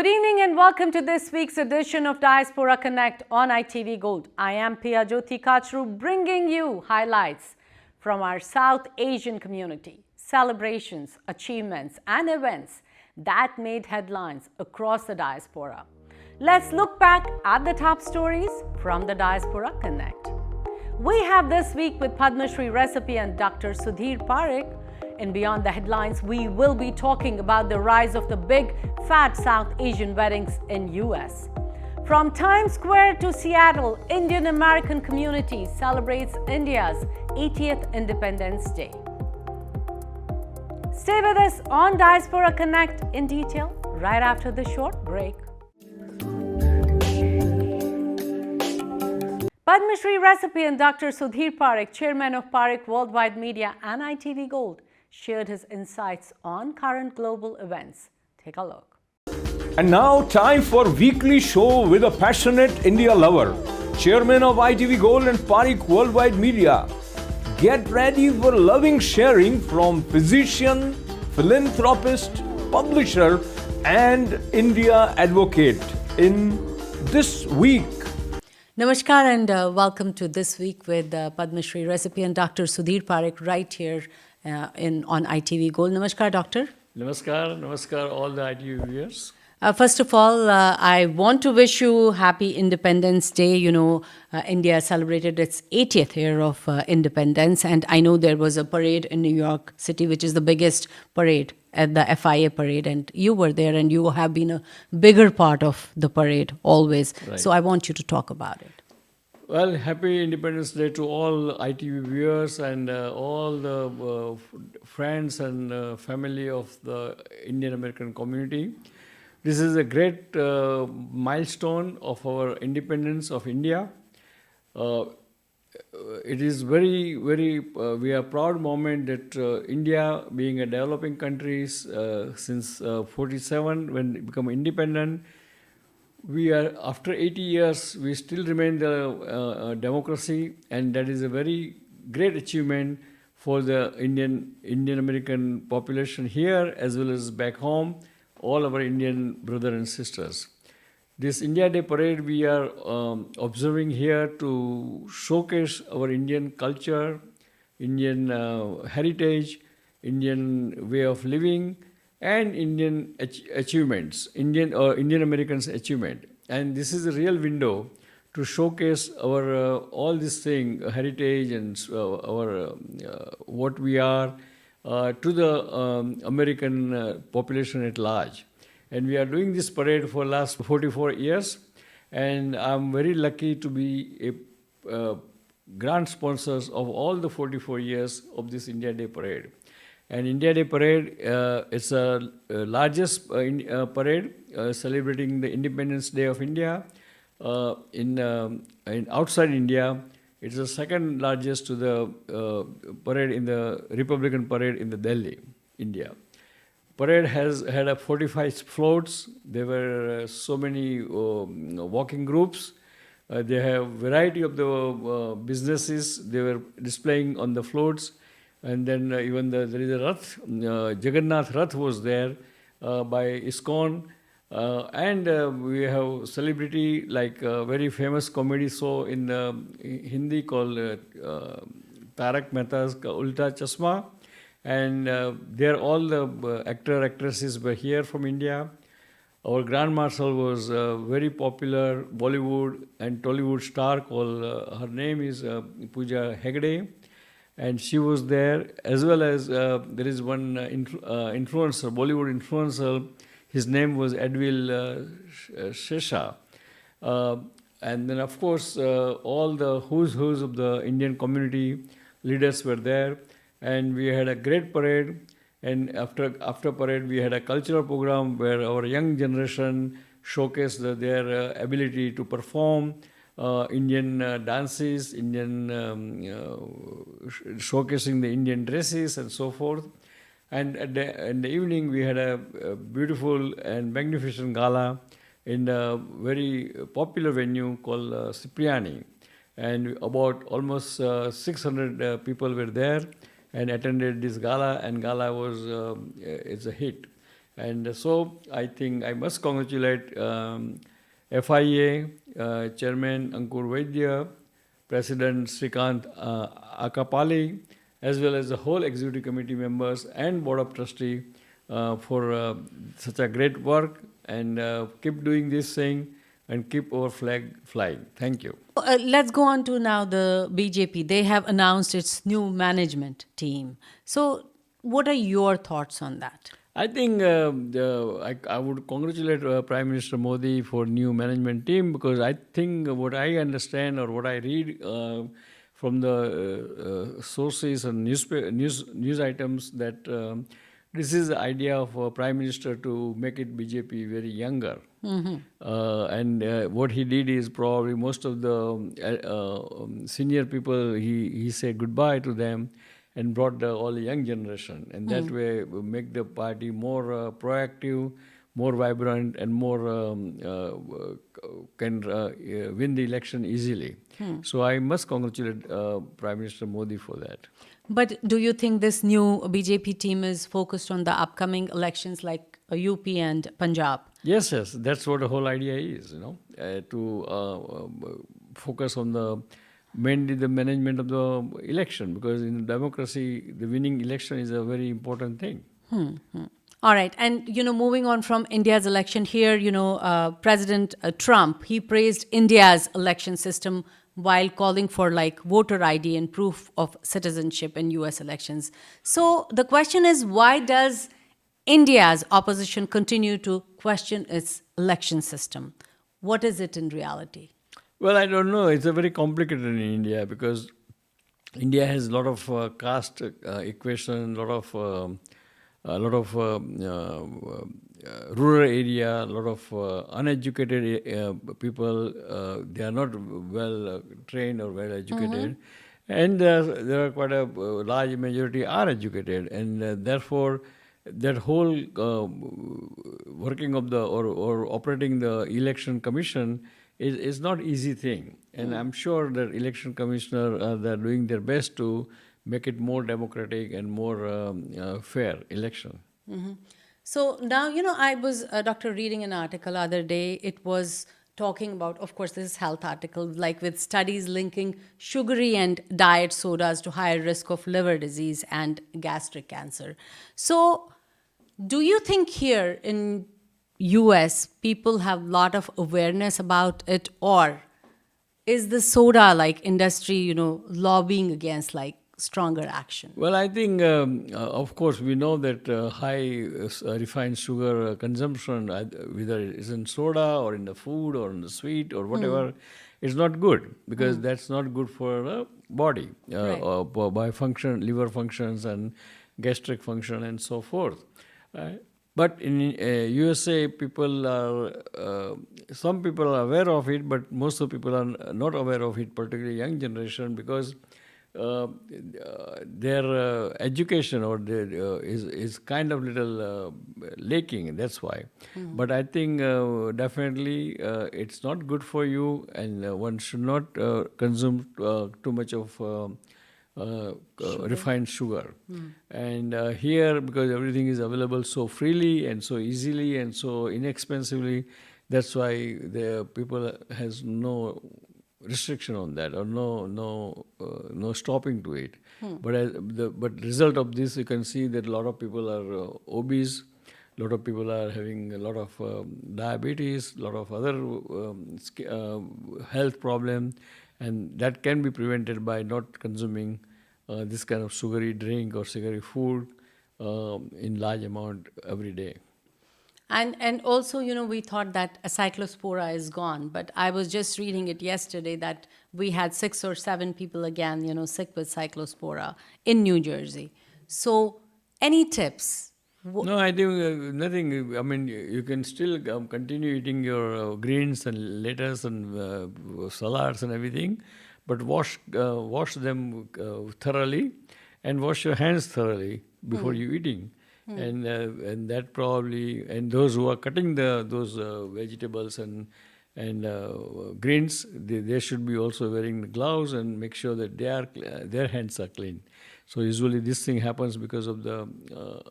Good evening and welcome to this week's edition of Diaspora Connect on ITV Gold. I am Priya Jyoti Kachru, bringing you highlights from our South Asian community, celebrations, achievements and events that made headlines across the diaspora. Let's look back at the top stories from the Diaspora Connect. We have this week with Padma Shri recipient Dr. Sudhir Parekh. And beyond the headlines, we will be talking about the rise of the big, fat South Asian weddings in US. From Times Square to Seattle, Indian American community celebrates India's 80th Independence Day. Stay with us on Diaspora Connect in detail right after the short break. Padma Shri recipient Dr. Sudhir Parekh, chairman of Parekh Worldwide Media and ITV Gold, shared his insights on current global events. Take a look. And now, time for weekly show with a passionate India lover, chairman of ITV Gold and Parekh Worldwide Media. Get ready for loving sharing from physician, philanthropist, publisher, and India advocate in this week. Namaskar and welcome to This Week with Padma Shri recipient Dr. Sudhir Parekh right here on ITV Gold. Namaskar, Doctor. Namaskar, all the ITV viewers. First of all, I want to wish you happy Independence Day. You know, India celebrated its 80th year of independence, and I know there was a parade in New York City, which is the biggest parade, at the FIA parade, and you were there, and you have been a bigger part of the parade always. Right. So I want you to talk about it. Well, happy Independence Day to all ITV viewers and all the friends and family of the Indian American community. This is a great milestone of our independence of India. It is very, we are proud moment that India, being a developing country since 47, when it become independent, we are, after 80 years, we still remain the democracy, and that is a very great achievement for the Indian American population here as well as back home, all our Indian brothers and sisters. This India Day parade we are observing here to showcase our Indian culture, Indian heritage, Indian way of living, and Indian achievements, Indian Americans' achievement. And this is a real window to showcase our all this thing, heritage and our what we are to the American population at large. And we are doing this parade for last 44 years, and I'm very lucky to be a grand sponsors of all the 44 years of this India Day parade. And India Day parade is the largest parade celebrating the Independence Day of India in outside India. It's the second largest to the parade in the Republican parade in the Delhi, India. Parade has had 45 floats. There were so many walking groups. They have variety of the businesses they were displaying on the floats. And then even there is a Rath, Jagannath Rath was there by ISKCON. And we have celebrity like a very famous comedy show in Hindi called Tarak Mehta's Ulta Chashma. And there all the actresses were here from India. Our Grand Marshal was a very popular Bollywood and Tollywood star called, her name is Pooja Hegde. And she was there, as well as there is one influencer, Bollywood influencer. His name was Advil Shesha. And then, of course, all the who's of the Indian community leaders were there. And we had a great parade. And after parade, we had a cultural program where our young generation showcased their ability to perform Indian dances, showcasing the Indian dresses and so forth. And in the evening, we had a beautiful and magnificent gala in a very popular venue called Cipriani. And about almost 600 people were there and attended this gala, and gala was it's a hit. And so I think I must congratulate FIA Chairman Ankur Vaidya, President Srikant Akapali, as well as the whole executive committee members and board of trustee for such a great work, and keep doing this thing and keep our flag flying. Thank you. Let's go on to now the BJP. They have announced its new management team. So, what are your thoughts on that? I think I would congratulate Prime Minister Modi for new management team, because I think what I understand or what I read from the sources and news items, that this is the idea of Prime Minister to make it BJP very younger. And what he did is probably most of the senior people, he said goodbye to them and brought all the young generation, and that way make the party more proactive, more vibrant, and more can win the election easily. So I must congratulate Prime Minister Modi for that. But do you think this new BJP team is focused on the upcoming elections like UP and Punjab? Yes, that's what the whole idea is, to focus on mainly the management of the election, because in democracy, the winning election is a very important thing. All right. And, moving on from India's election here, President Trump, he praised India's election system while calling for voter ID and proof of citizenship in US elections. So the question is, why does India's opposition continue to question its election system? What is it in reality? Well, I don't know. It's a very complicated in India, because India has a lot of caste equation, a lot of rural area, a lot of uneducated people. They are not well trained or well educated, and there are quite a large majority are educated, and therefore that whole working of the or operating the election commission is not easy thing, and I'm sure that election commissioner they're doing their best to make it more democratic and more fair election. So now, I was, Doctor, reading an article other day. It was talking about, of course, this is health article, with studies linking sugary and diet sodas to higher risk of liver disease and gastric cancer. So do you think here in US people have a lot of awareness about it, or is the soda industry, lobbying against stronger action? Well, I think, of course, we know that high refined sugar consumption, whether it's in soda or in the food or in the sweet or whatever, is not good, because that's not good for the body, by function, liver functions and gastric function and so forth. But in USA, people are, some people are aware of it, but most of the people are not aware of it, particularly young generation, because their education or their, is kind of little lacking. That's why. But I think definitely it's not good for you, and one should not consume too much of refined sugar. And here, because everything is available so freely and so easily and so inexpensively, that's why the people has no restriction on that, or no stopping to it. But result of this, you can see that a lot of people are obese, a lot of people are having a lot of diabetes, a lot of other health problem, and that can be prevented by not consuming this kind of sugary drink or sugary food in large amount every day. And also, we thought that cyclospora is gone, but I was just reading it yesterday that we had 6 or 7 people again, sick with cyclospora in New Jersey. So, any tips? No, I think nothing. I mean, you can still continue eating your greens and lettuce and salads and everything, but wash them thoroughly, and wash your hands thoroughly before you eating. And that probably, and those who are cutting those vegetables and greens, they should be also wearing the gloves and make sure that their hands are clean. So usually this thing happens because of the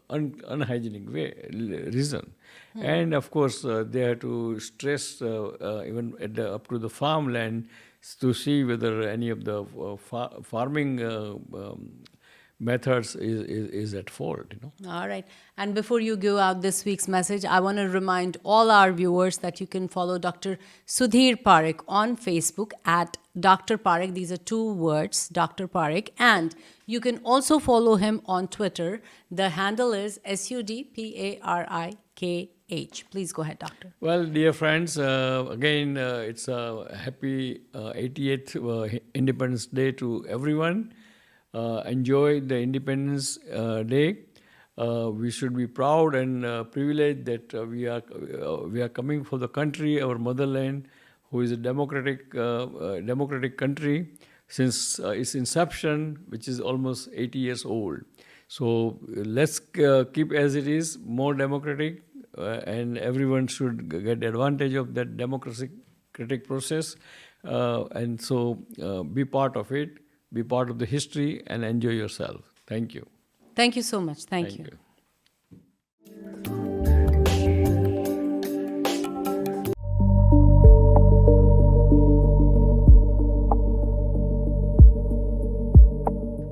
unhygienic reason. And of course, they have to stress even up to the farmland to see whether any of the farming methods is at fault. All right. And before you go out this week's message, I want to remind all our viewers that you can follow Dr. Sudhir Parekh on Facebook at Dr. Parekh. These are 2 words, Dr. Parekh. And you can also follow him on Twitter. The handle is SUDPARIKH. Please go ahead, Doctor. Well, dear friends, again, it's a happy 88th Independence Day to everyone. Enjoy the Independence Day. We should be proud and privileged that we are coming for the country, our motherland, who is a democratic country since its inception, which is almost 80 years old. So let's keep as it is, more democratic, and everyone should get advantage of that democratic process, and so be part of it. Be part of the history and enjoy yourself. Thank you. Thank you so much. Thank you.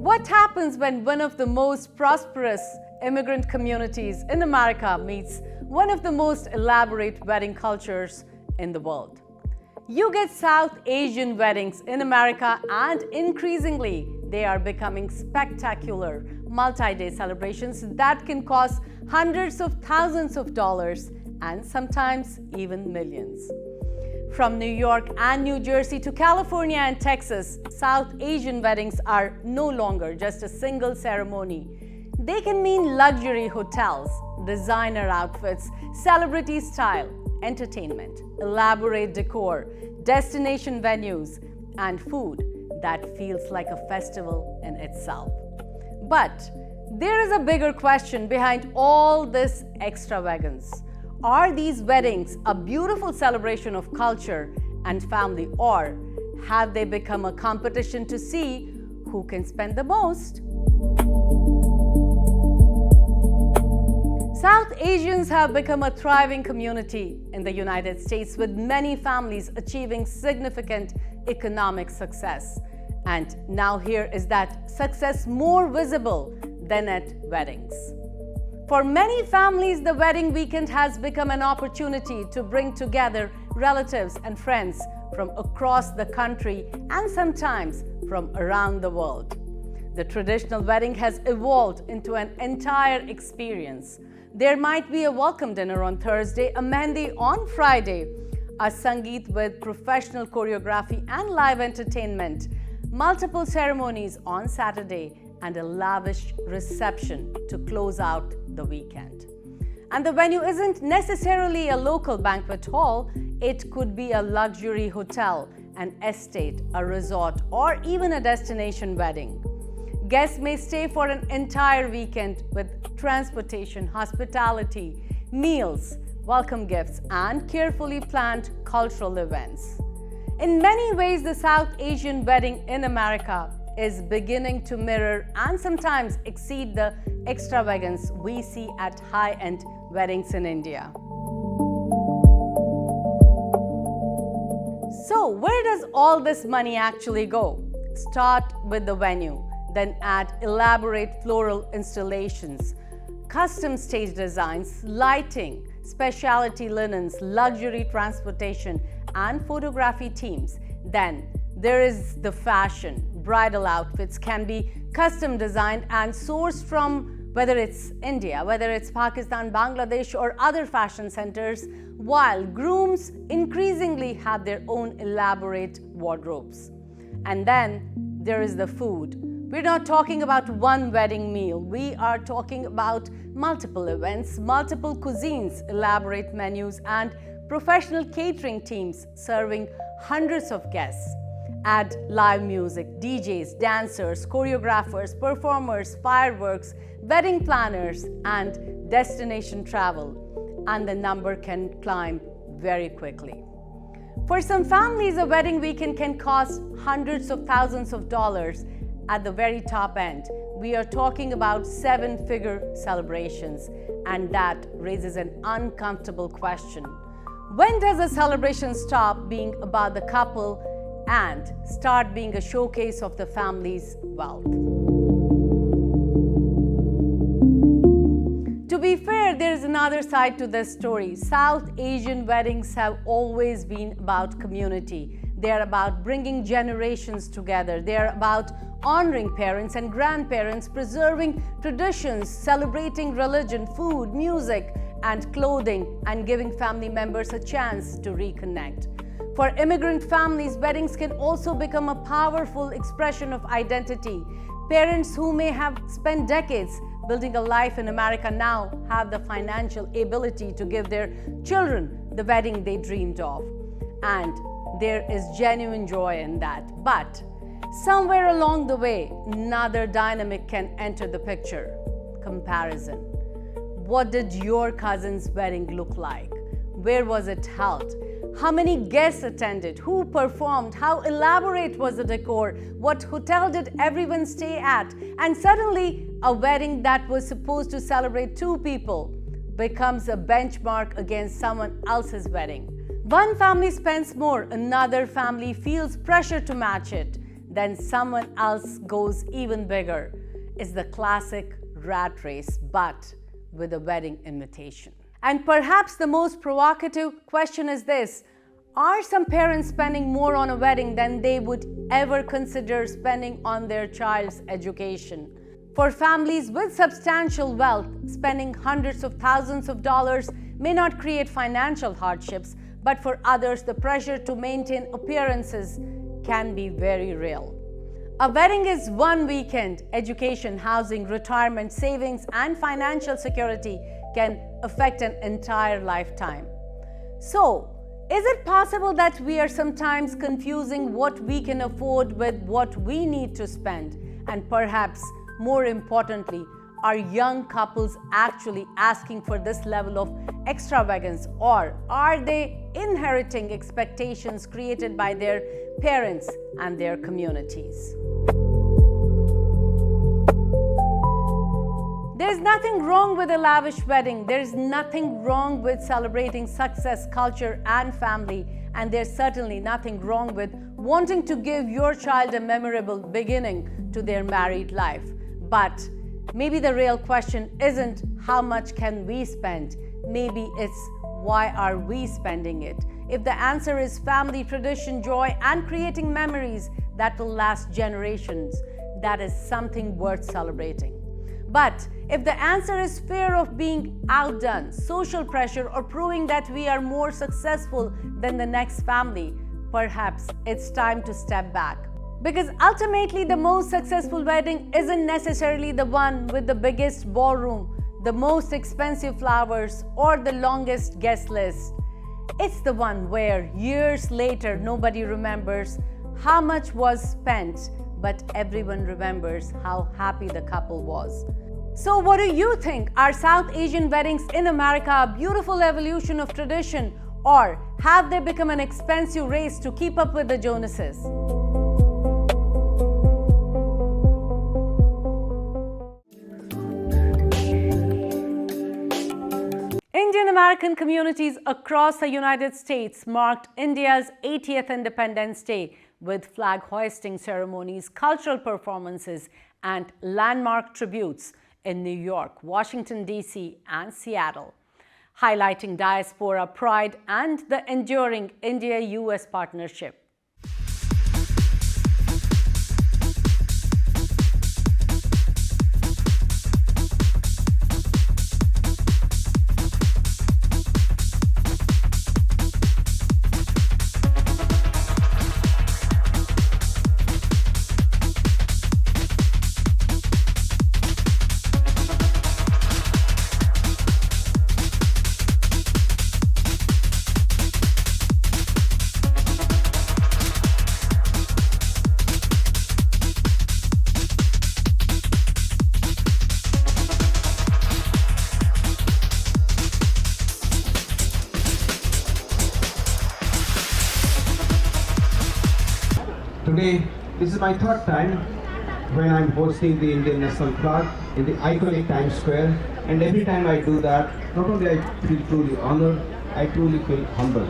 What happens when one of the most prosperous immigrant communities in America meets one of the most elaborate wedding cultures in the world? You get South Asian weddings in America, and increasingly they are becoming spectacular multi-day celebrations that can cost hundreds of thousands of dollars and sometimes even millions. From New York and New Jersey to California and Texas, South Asian weddings are no longer just a single ceremony. They can mean luxury hotels, designer outfits, celebrity style, entertainment, elaborate decor, destination venues, and food that feels like a festival in itself. But there is a bigger question behind all this extravagance. Are these weddings a beautiful celebration of culture and family, or have they become a competition to see who can spend the most? South Asians have become a thriving community in the United States, with many families achieving significant economic success. And now here is that success more visible than at weddings. For many families, the wedding weekend has become an opportunity to bring together relatives and friends from across the country and sometimes from around the world. The traditional wedding has evolved into an entire experience. There might be a welcome dinner on Thursday, a mehndi on Friday, a sangeet with professional choreography and live entertainment, multiple ceremonies on Saturday, and a lavish reception to close out the weekend. And the venue isn't necessarily a local banquet hall. It could be a luxury hotel, an estate, a resort, or even a destination wedding. Guests may stay for an entire weekend with transportation, hospitality, meals, welcome gifts, and carefully planned cultural events. In many ways, the South Asian wedding in America is beginning to mirror and sometimes exceed the extravagance we see at high-end weddings in India. So, where does all this money actually go? Start with the venue, then add elaborate floral installations, custom stage designs, lighting, specialty linens, luxury transportation, and photography teams. Then there is the fashion. Bridal outfits can be custom designed and sourced from whether it's India, whether it's Pakistan, Bangladesh, or other fashion centers, while grooms increasingly have their own elaborate wardrobes. And then there is the food. We're not talking about one wedding meal. We are talking about multiple events, multiple cuisines, elaborate menus, and professional catering teams serving hundreds of guests. Add live music, DJs, dancers, choreographers, performers, fireworks, wedding planners, and destination travel, and the number can climb very quickly. For some families, a wedding weekend can cost hundreds of thousands of dollars at the very top end, we are talking about seven-figure celebrations, and that raises an uncomfortable question. When does a celebration stop being about the couple and start being a showcase of the family's wealth? To be fair, there is another side to this story. South Asian weddings have always been about community. They are about bringing generations together. They are about honoring parents and grandparents, preserving traditions, celebrating religion, food, music, and clothing, and giving family members a chance to reconnect. For immigrant families, weddings can also become a powerful expression of identity. Parents who may have spent decades building a life in America now have the financial ability to give their children the wedding they dreamed of. And there is genuine joy in that. But somewhere along the way, another dynamic can enter the picture: comparison. What did your cousin's wedding look like? Where was it held? How many guests attended? Who performed? How elaborate was the decor? What hotel did everyone stay at? And suddenly, a wedding that was supposed to celebrate two people becomes a benchmark against someone else's wedding. One family spends more, another family feels pressure to match it. Then someone else goes even bigger. It's the classic rat race, but with a wedding invitation. And perhaps the most provocative question is this: are some parents spending more on a wedding than they would ever consider spending on their child's education? For families with substantial wealth, spending hundreds of thousands of dollars may not create financial hardships, but for others, the pressure to maintain appearances can be very real. A wedding is one weekend. Education, housing, retirement, savings, and financial security can affect an entire lifetime. So, is it possible that we are sometimes confusing what we can afford with what we need to spend? And perhaps more importantly, are young couples actually asking for this level of extravagance, or are they inheriting expectations created by their parents and their communities? There's nothing wrong with a lavish wedding. There's nothing wrong with celebrating success, culture, and family. And there's certainly nothing wrong with wanting to give your child a memorable beginning to their married life. But maybe the real question isn't how much can we spend? Maybe it's why are we spending it? If the answer is family, tradition, joy, and creating memories that will last generations, that is something worth celebrating. But if the answer is fear of being outdone, social pressure, or proving that we are more successful than the next family, perhaps it's time to step back. Because ultimately, the most successful wedding isn't necessarily the one with the biggest ballroom, the most expensive flowers, or the longest guest list. It's the one where years later, nobody remembers how much was spent, but everyone remembers how happy the couple was. So what do you think? Are South Asian weddings in America a beautiful evolution of tradition, or have they become an expensive race to keep up with the Jonases? Indian American communities across the United States marked India's 80th Independence Day with flag hoisting ceremonies, cultural performances, and landmark tributes in New York, Washington, D.C., and Seattle, highlighting diaspora pride and the enduring India-US partnership. Today, this is my third time when I'm hosting the Indian National Flag in the iconic Times Square. And every time I do that, not only I feel truly honored, I truly feel humbled.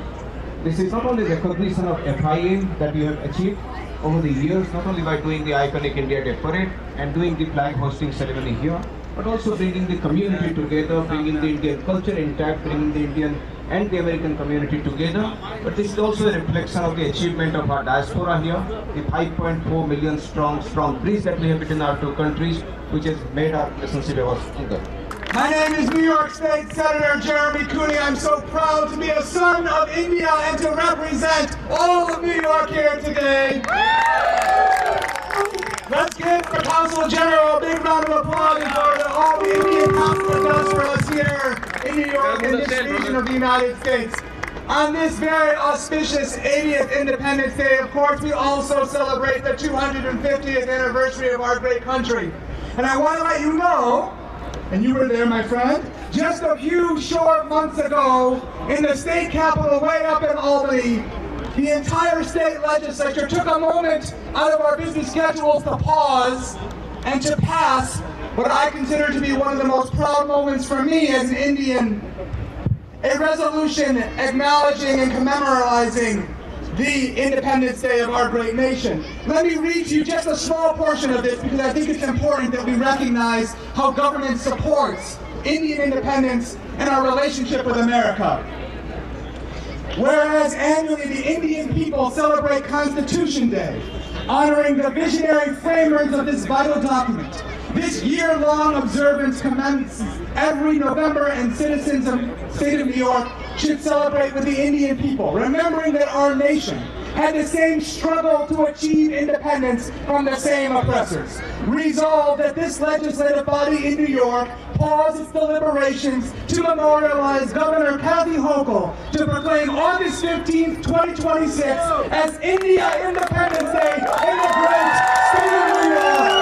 This is not only recognition of FIA that you have achieved over the years, not only by doing the iconic India Day parade and doing the flag hosting ceremony here, but also bringing the community together, bringing the Indian culture intact, bringing the Indian and the American community together. But this is also a reflection of the achievement of our diaspora here, the 5.4 million strong bridge that we have between our two countries, which has made our relationship ever stronger. My name is New York State Senator Jeremy Cooney. I'm so proud to be a son of India and to represent all of New York here today. Let's give the Consul General a big round of applause for all the Indian consulate does for us here in New York and this region of the United States. On this very auspicious 80th Independence Day, of course, we also celebrate the 250th anniversary of our great country. And I want to let you know, and you were there, my friend, just a few short months ago in the state capitol way up in Albany, the entire state legislature took a moment out of our busy schedules to pause and to pass what I consider to be one of the most proud moments for me as an Indian, a resolution acknowledging and commemorizing the Independence Day of our great nation. Let me read to you just a small portion of this because I think it's important that we recognize how government supports Indian independence and our relationship with America. Whereas annually the Indian people celebrate Constitution Day, honoring the visionary framers of this vital document. This year-long observance commences every November, and citizens of the state of New York should celebrate with the Indian people, remembering that our nation had the same struggle to achieve independence from the same oppressors. Resolved that this legislative body in New York pause its deliberations to memorialize Governor Kathy Hochul to proclaim August 15th, 2026 as India Independence Day in the great state of New York.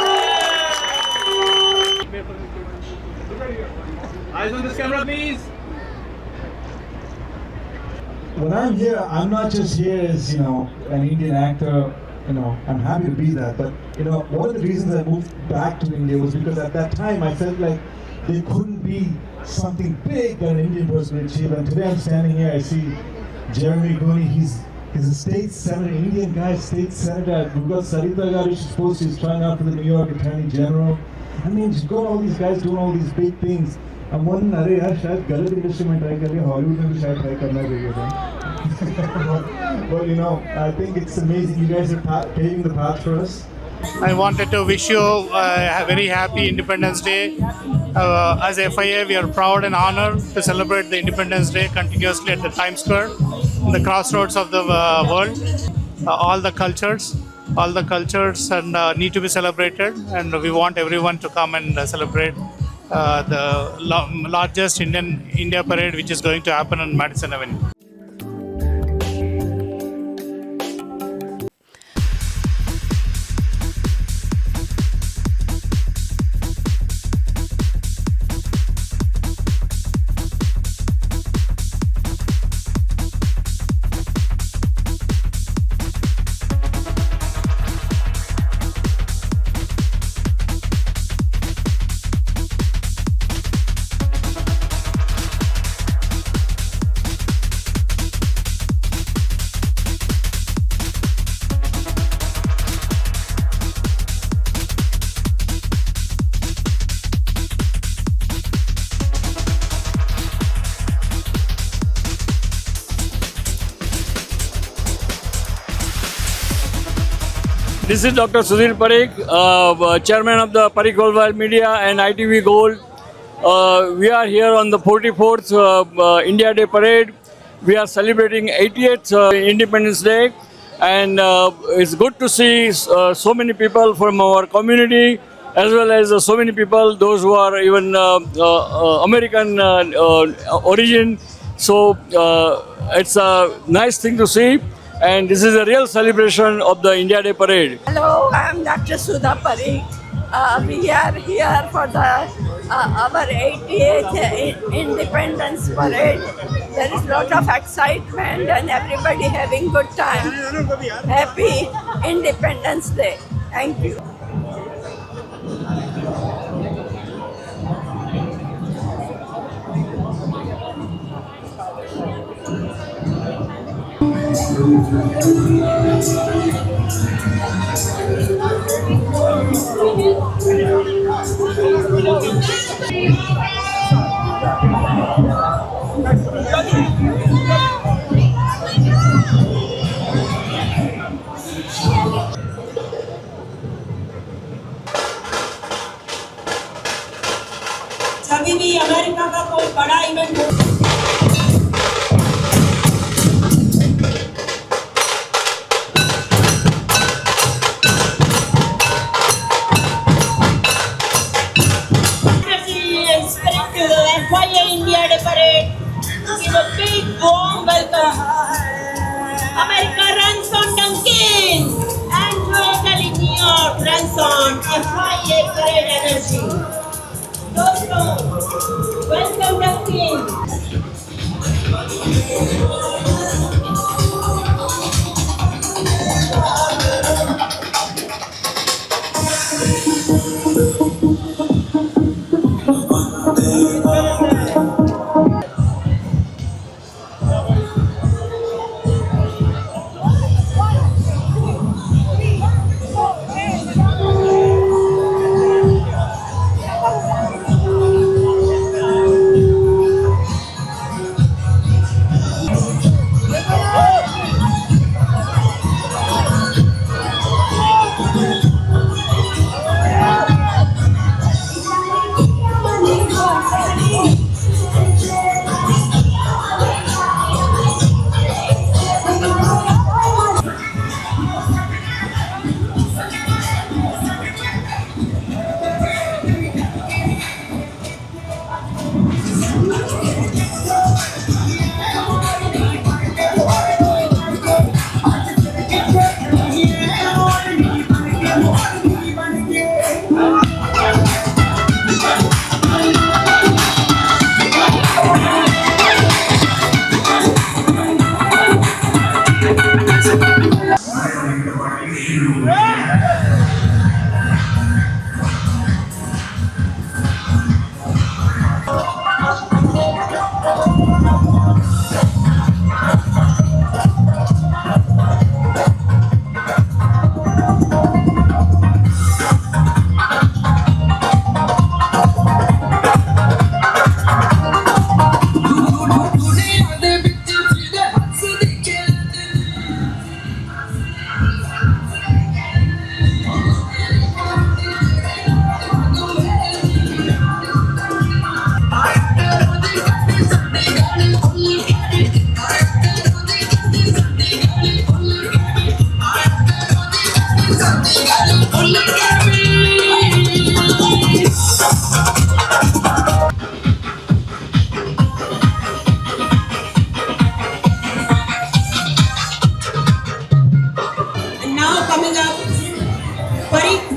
Eyes on this camera, please. When I'm here, I'm not just here as, an Indian actor, I'm happy to be that. But, one of the reasons I moved back to India was because at that time I felt like there couldn't be something big that an Indian person would achieve. And today I'm standing here, I see Jeremy Cooney, he's a state senator, Indian guy, state senator. We've got Sarita Garu, she's supposed to, she's trying out for the New York Attorney General. I mean, you've got all these guys doing all these big things. I'm wondering, अरे यार शायद गलत industry में try कर लिया, Hollywood में भी शायद ट्राई करना चाहिए था. But I think it's amazing. You guys are paving the path for us. I wanted to wish you a very happy Independence Day. As FIA, we are proud and honored to celebrate the Independence Day continuously at the Times Square, the crossroads of the world. All the cultures and need to be celebrated, and we want everyone to come and celebrate the largest India parade, which is going to happen on Madison Avenue. This is Dr. Sudhir Parikh, chairman of the Parikh Worldwide Media and ITV Gold. We are here on the 44th India Day Parade. We are celebrating 80th Independence Day, and it's good to see so many people from our community, as well as so many people, those who are even American origin. So it's a nice thing to see. And this is a real celebration of the India Day Parade. Hello, I am Dr. Sudha Parikh. We are here for our 80th Independence Parade. There is a lot of excitement and everybody having good time. Happy Independence Day. Thank you. कभी भी America का कोई बड़ा event हो FIA India Day Parade. Give a big warm welcome. America runs on Duncan and Royal New York runs on FIA Parade Energy. Dosto, welcome Duncan.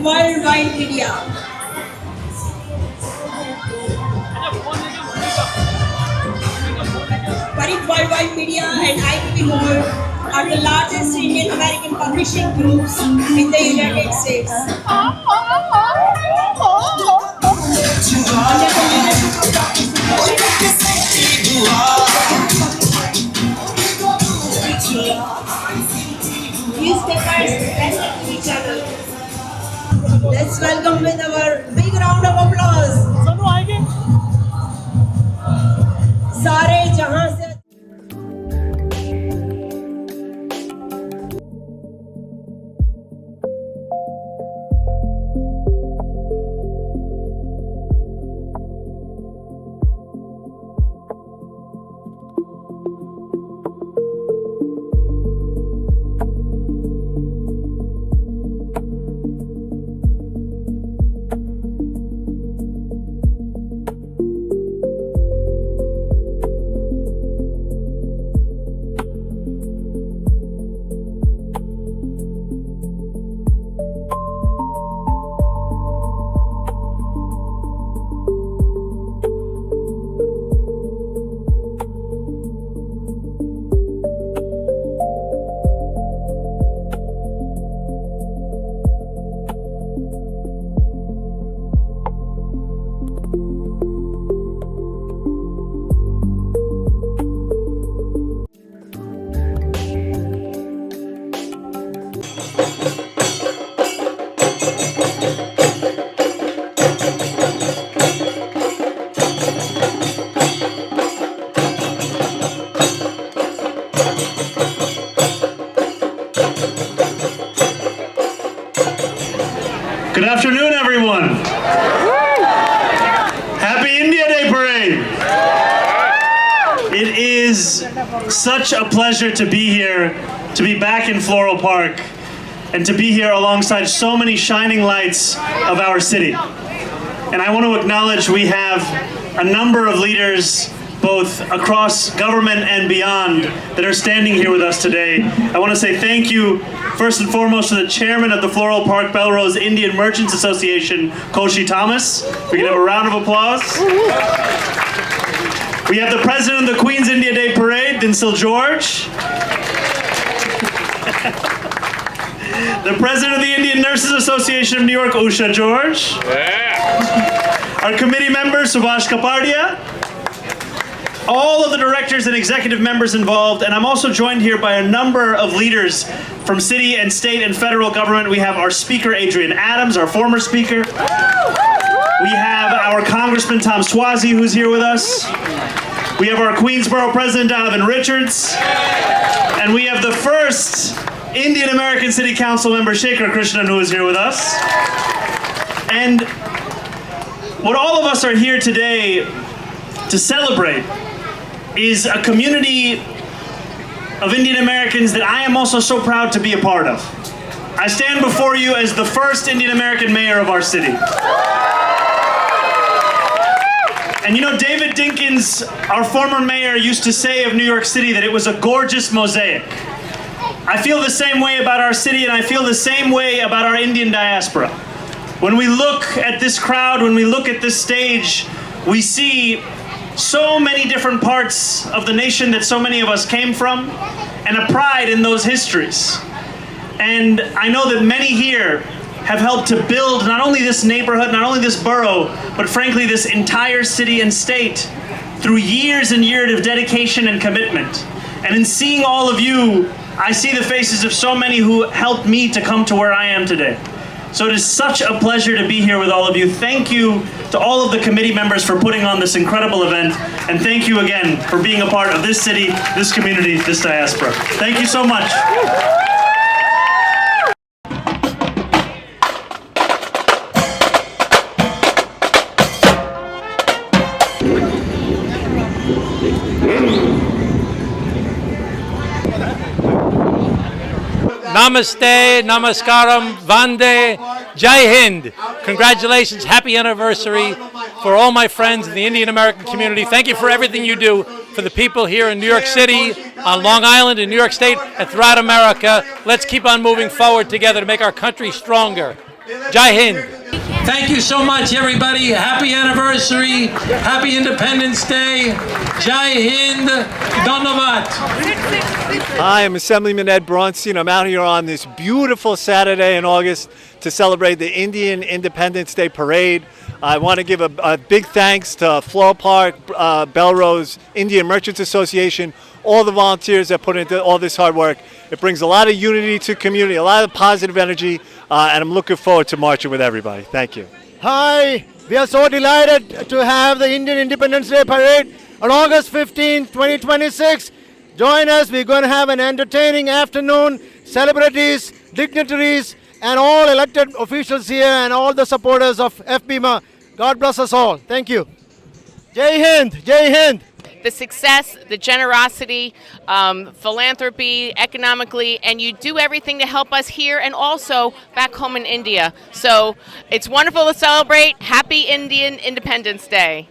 Worldwide Media. Parik Worldwide Media and ITV Hall are the largest Indian American publishing groups in the United States. Newspapers and TV channel. Let's welcome with our big round of applause. सारे जहां से Good afternoon, everyone. Happy India Day Parade. It is such a pleasure to be here, to be back in Floral Park, and to be here alongside so many shining lights of our city. And I want to acknowledge we have a number of leaders both across government and beyond that are standing here with us today. I want to say thank you first and foremost to the chairman of the Floral Park Belrose Indian Merchants Association, Koshi Thomas. We can have a round of applause. We have the president of the Queen's India Day Parade, Dinsil George. The president of the Indian Nurses Association of New York, Usha George. Our committee member, Subhash Kapadia. All of the directors and executive members involved, and I'm also joined here by a number of leaders from city and state and federal government. We have our speaker, Adrian Adams, our former speaker. We have our Congressman, Tom Swazi, who's here with us. We have our Queensborough President, Donovan Richards. And we have the first Indian American City Council member, Shekhar Krishnan, who is here with us. And what all of us are here today to celebrate is a community of Indian Americans that I am also so proud to be a part of. I stand before you as the first Indian American mayor of our city. And you know, David Dinkins, our former mayor, used to say of New York City that it was a gorgeous mosaic. I feel the same way about our city, and I feel the same way about our Indian diaspora. When we look at this crowd, when we look at this stage, we see so many different parts of the nation that so many of us came from, and a pride in those histories. And I know that many here have helped to build not only this neighborhood, not only this borough, but frankly this entire city and state through years and years of dedication and commitment. And in seeing all of you, I see the faces of so many who helped me to come to where I am today. So it is such a pleasure to be here with all of you. Thank you to all of the committee members for putting on this incredible event. And thank you again for being a part of this city, this community, this diaspora. Thank you so much. Namaste, Namaskaram, Vande, Jai Hind. Congratulations, happy anniversary for all my friends in the Indian American community. Thank you for everything you do for the people here in New York City, on Long Island, in New York State, and throughout America. Let's keep on moving forward together to make our country stronger. Jai Hind. Thank you so much, everybody. Happy anniversary. Happy Independence Day. Jai Hind. Dhanyavad. Hi, I'm Assemblyman Ed Bronstein. I'm out here on this beautiful Saturday in August to celebrate the Indian Independence Day Parade. I want to give a big thanks to Floral Park, Belrose, Indian Merchants Association, all the volunteers that put into all this hard work. It brings a lot of unity to community, a lot of positive energy, and I'm looking forward to marching with everybody. Thank you. Hi, we are so delighted to have the Indian Independence Day Parade on August 15, 2026. Join us. We're going to have an entertaining afternoon. Celebrities, dignitaries, and all elected officials here and all the supporters of FBMA. God bless us all. Thank you. Jai Hind. Jai Hind. The success, the generosity, philanthropy, economically, and you do everything to help us here and also back home in India. So it's wonderful to celebrate. Happy Indian Independence Day.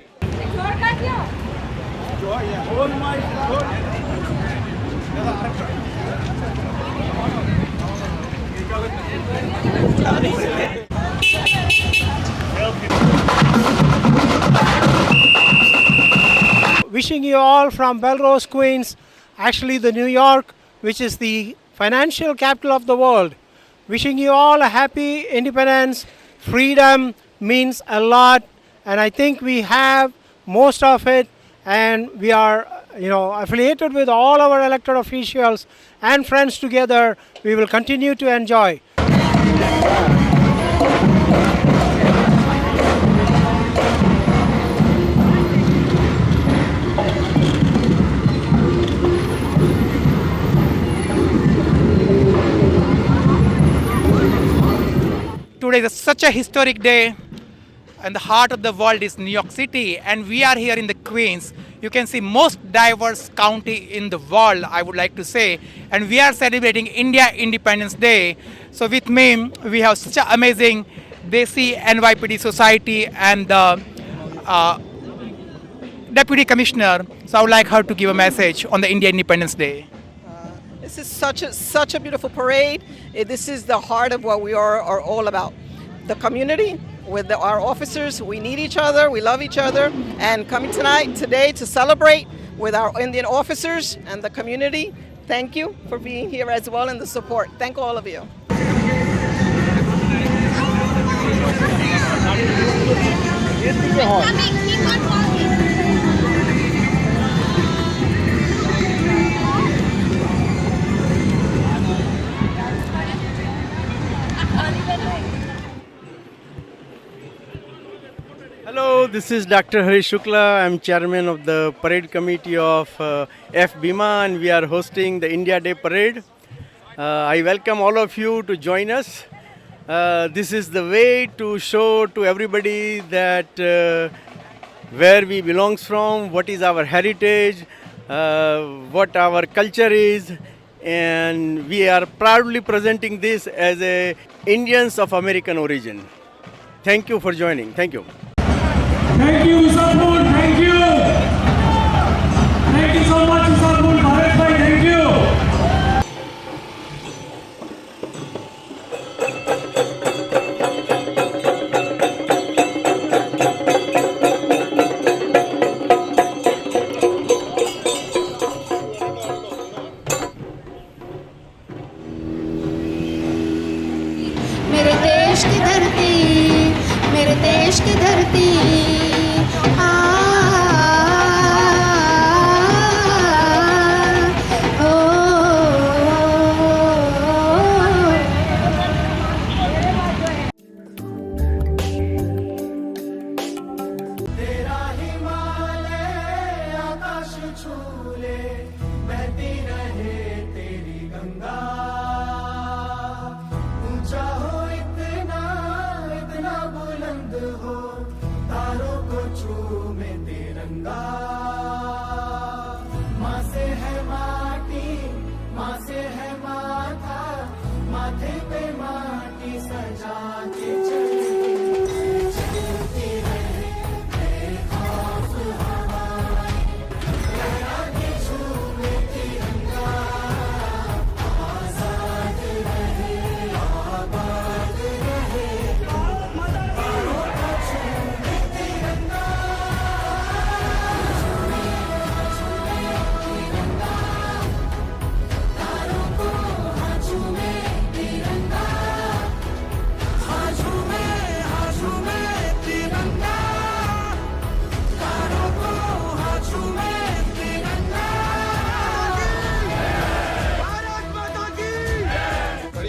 Wishing you all from Belrose, Queens, actually the New York, which is the financial capital of the world. Wishing you all a happy independence. Freedom means a lot, and I think we have most of it, and we are affiliated with all our elected officials and friends together. We will continue to enjoy. Today is such a historic day, and the heart of the world is New York City, and we are here in the Queens. You can see most diverse county in the world, I would like to say, and we are celebrating India Independence Day. So with me, we have such an amazing Desi NYPD Society and the Deputy Commissioner. So I would like her to give a message on the India Independence Day. This is such a beautiful parade. This is the heart of what we are all about. The community, with our officers, we need each other, we love each other, and coming today to celebrate with our Indian officers and the community. Thank you for being here as well and the support. Thank all of you. Hello, this is Dr. Harish Shukla. I'm chairman of the parade committee of FBIMA, and we are hosting the India Day Parade. I welcome all of you to join us. This is the way to show to everybody that where we belong from, what is our heritage, what our culture is, and we are proudly presenting this as a Indians of American origin. Thank you for joining. Thank you. Thank you, Isabul. Thank you. Thank you so much, Isabul. Bharat bhai, thank you. मेरे देश की धरती, मेरे देश की धरती।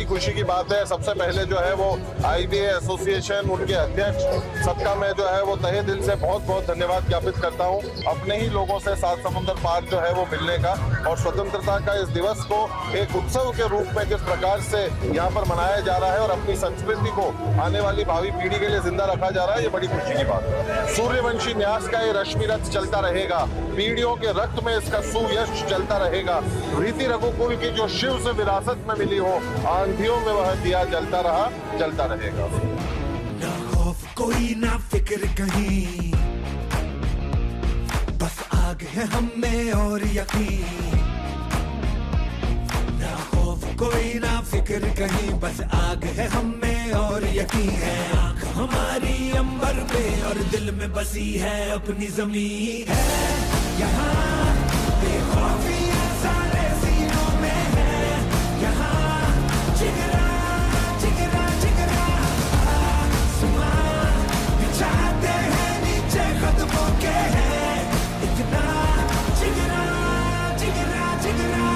खुशी की बात है। सबसे पहले जो है वो IBA एसोसिएशन, उनके अध्यक्ष, सबका मैं जो है वो तहे दिल से बहुत बहुत धन्यवाद ज्ञापित करता हूँ अपने ही लोगों से सात समुद्र पार जो है वो मिलने का, और स्वतंत्रता का इस दिवस को एक उत्सव के रूप में जिस प्रकार से यहाँ पर मनाया जा रहा है और अपनी संस्कृति को आने वाली भावी पीढ़ी के लिए जिंदा रखा जा रहा है, ये बड़ी खुशी की बात है। सूर्यवंशी न्यास का ये रश्मि रथ चलता रहेगा, पीढ़ियों के रक्त में इसका सुयश चलता रहेगा। रीति रघुकुल की जो शिव से विरासत में मिली हो, आंधियों में वह दिया जलता रहा, जलता रहेगा। ना खौफ कोई ना फिक्र कहीं, बस आग है हम में और यकीन। ना खौफ कोई ना फिक्र कहीं, बस आग है हम में और यकीन है। आँख हमारी अंबर पे और दिल में बसी है अपनी ज़मीन है। यहाँ बेखौफियाँ सारे सीनों में है, यहाँ जिगरा जिगरा जिगरा आसमां बिछाते हैं नीचे कदमों के हैं। इतना जिगरा जिगरा जिगरा,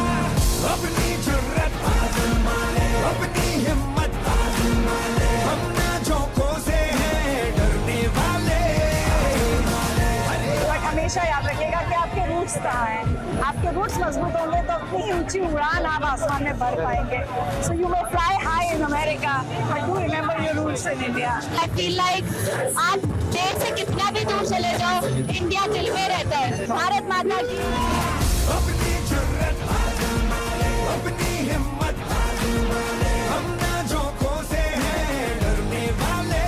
अपनी जुर्रत आज़मा ले, अपनी हिम्मत आज़मा ले, हम ना झोंकों से हैं डरने वाले। हमेशा याद रखिएगा कि आपके रूट्स कहाँ हैं, आप आपके रूट्स मजबूत होंगे तो अपनी ही ऊंची उड़ान आप आसमान में भर पाएंगे. So you may fly high in America, but do remember your roots in India. I feel like आप देश से कितना भी दूर चले जाओ, इंडिया दिल में रहता है. भारत माता की. अपनी जुर्रत आजमाने, अपनी हिम्मत आजमाने, हम ना झोंकों से हैं डरने वाले.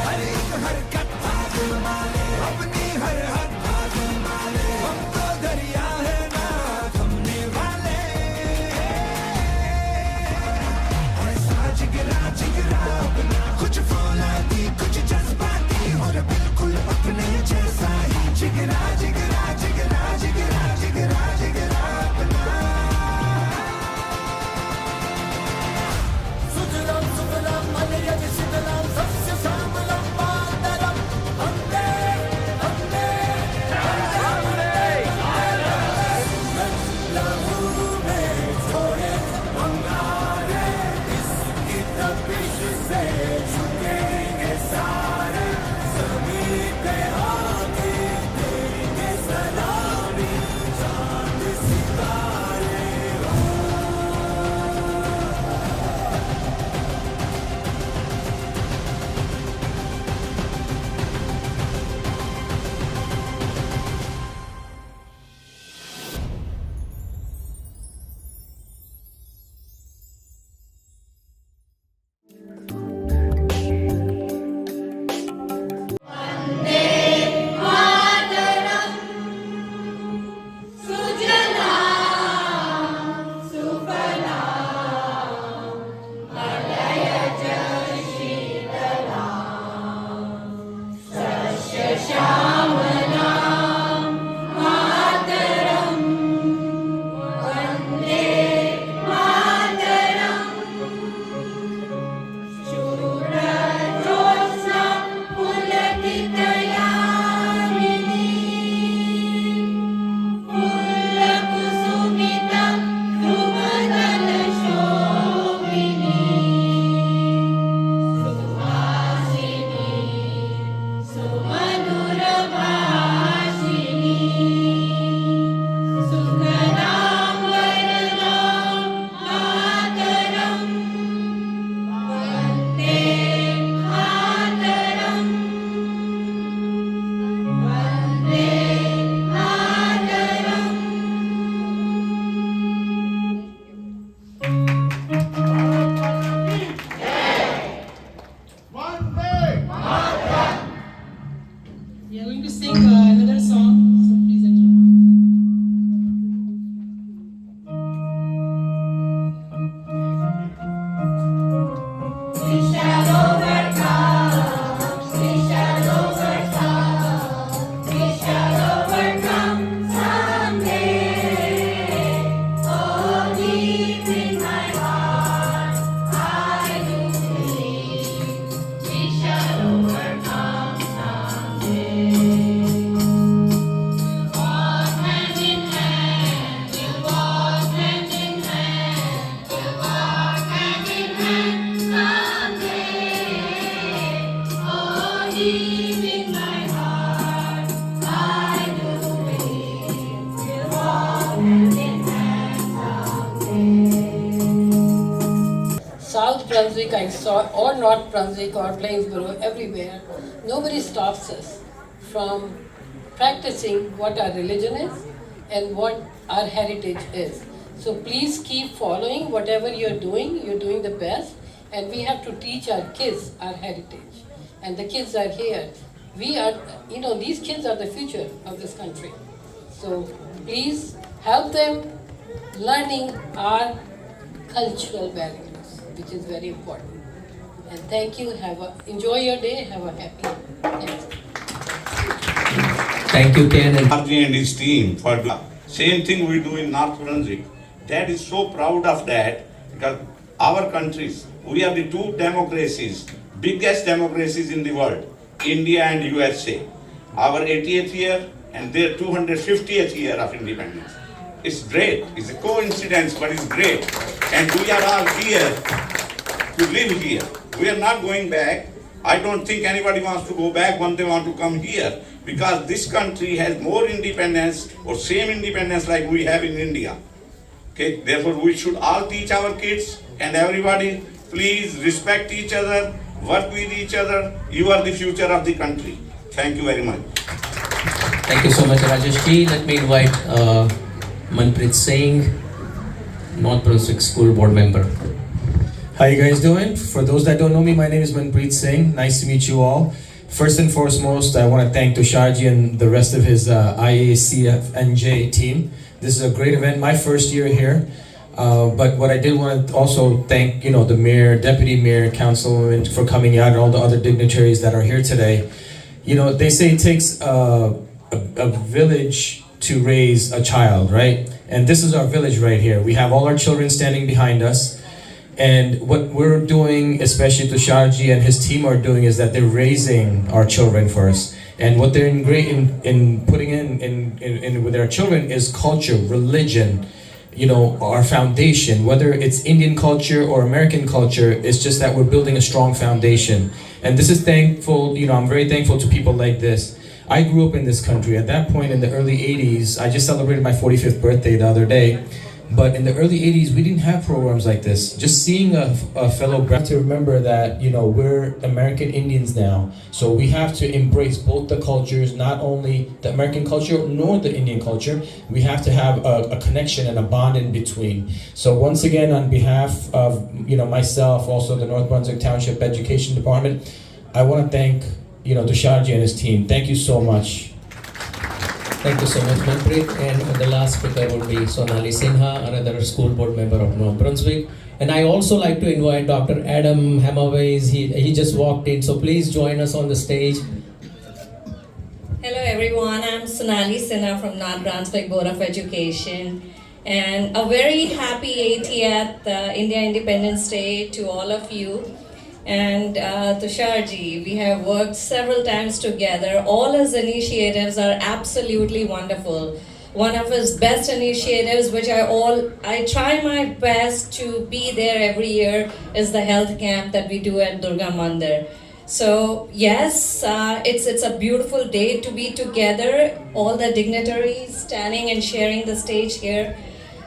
हर एक हरकत आजमाने, अपनी हर हद आजमाने, हम तो दरिया है ना थमने वाले. ऐसा जिगरा जिगरा अपना, कुछ फौलादी कुछ जज्बाती और बिल्कुल अपने जैसा ही. जिगरा जिगरा जिगरा जिगरा जिगरा जिगरा अपना. सुजलाम सुफलाम मलयज शीतलाम सस्य श्यामलाम मातरम. वंदे वंदे लहू में छोड़े अंगारे, इसकी तपिश से झुकेंगे सारे. ज़मीं पे आके देंगे सलामी, चांद सितारे. We are going to sing another song, so please enjoy. We shall overcome. We shall overcome. We shall overcome someday. Oh, deep in my heart, I do believe we shall overcome someday. Walk hand in hand. We'll walk hand in hand. We'll walk hand in hand someday. Oh, deep in my heart, I do believe we'll walk hand in hand someday. South Brunswick, I saw, or North Brunswick, or Plainsboro, everywhere, nobody stops us from practicing what our religion is and what our heritage is. So please keep following whatever you're doing the best, and we have to teach our kids our heritage. And the kids are here. We are, these kids are the future of this country. So please help them learning our cultural values, which is very important. And thank you. Enjoy your day. Have a happy day. Thank you, Ken and his team for the same thing we do in North Brunswick. Dad is so proud of that because our countries, we are the two democracies, biggest democracies in the world, India and USA. Our 80th year and their 250th year of independence. It's great. It's a coincidence, but it's great. And we are all here to live here. We are not going back. I don't think anybody wants to go back when they want to come here. because this country has more independence or same independence like we have in India. Okay, therefore we should all teach our kids and everybody, please respect each other, work with each other. You are the future of the country. Thank you very much. Thank you so much, Rajesh ji. Let me invite Manpreet Singh, North Brunswick School Board member. How you guys doing? For those that don't know me, my name is Manpreet Singh. Nice to meet you all. First and foremost, I want to thank Tusharji and the rest of his IACFNJ team. This is a great event, my first year here. But what I did want to also thank, the mayor, deputy mayor, councilwoman for coming out and all the other dignitaries that are here today. They say it takes a village to raise a child, right? And this is our village right here. We have all our children standing behind us. And what we're doing, especially Tusharji and his team are doing, is that they're raising our children first. And what they're in putting in with their children is culture, religion, our foundation, whether it's Indian culture or American culture. It's just that we're building a strong foundation. And this is thankful, I'm very thankful to people like this. I grew up in this country. At that point in the early 80s, I just celebrated my 45th birthday the other day. But in the early 80s, we didn't have programs like this. Just seeing a fellow brother, to remember that, we're American Indians now. So we have to embrace both the cultures, not only the American culture nor the Indian culture. We have to have a connection and a bond in between. So once again, on behalf of, myself, also the North Brunswick Township Education Department, I want to thank, Tusharji and his team. Thank you so much. Thank you so much, Manpreet. And the last speaker will be Sonali Sinha, another school board member of North Brunswick. And I also like to invite Dr. Adam Hamaways. He just walked in, so please join us on the stage. Hello everyone, I'm Sonali Sinha from North Brunswick Board of Education. And a very happy 80th India Independence Day to all of you. And Tusharji, we have worked several times together. All his initiatives are absolutely wonderful. One of his best initiatives, which I try my best to be there every year, is the health camp that we do at Durga Mandir. So yes, it's a beautiful day to be together, all the dignitaries standing and sharing the stage here.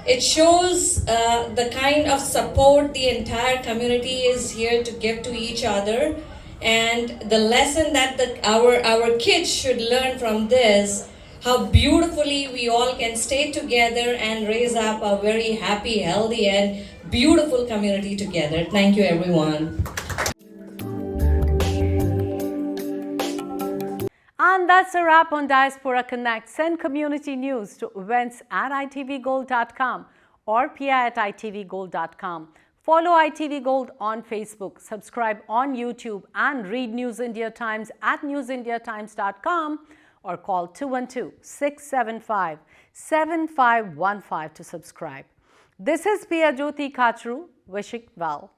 It shows the kind of support the entire community is here to give to each other, and the lesson that our kids should learn from this, how beautifully we all can stay together and raise up a very happy, healthy and beautiful community together. Thank you everyone. And that's a wrap on Diaspora Connect. Send community news to events@itvgold.com or pi@itvgold.com. Follow ITV Gold on Facebook, subscribe on YouTube, and read News India Times at newsindiatimes.com or call 212-675-7515 to subscribe. This is Priya Jyoti Kachru, wishing well.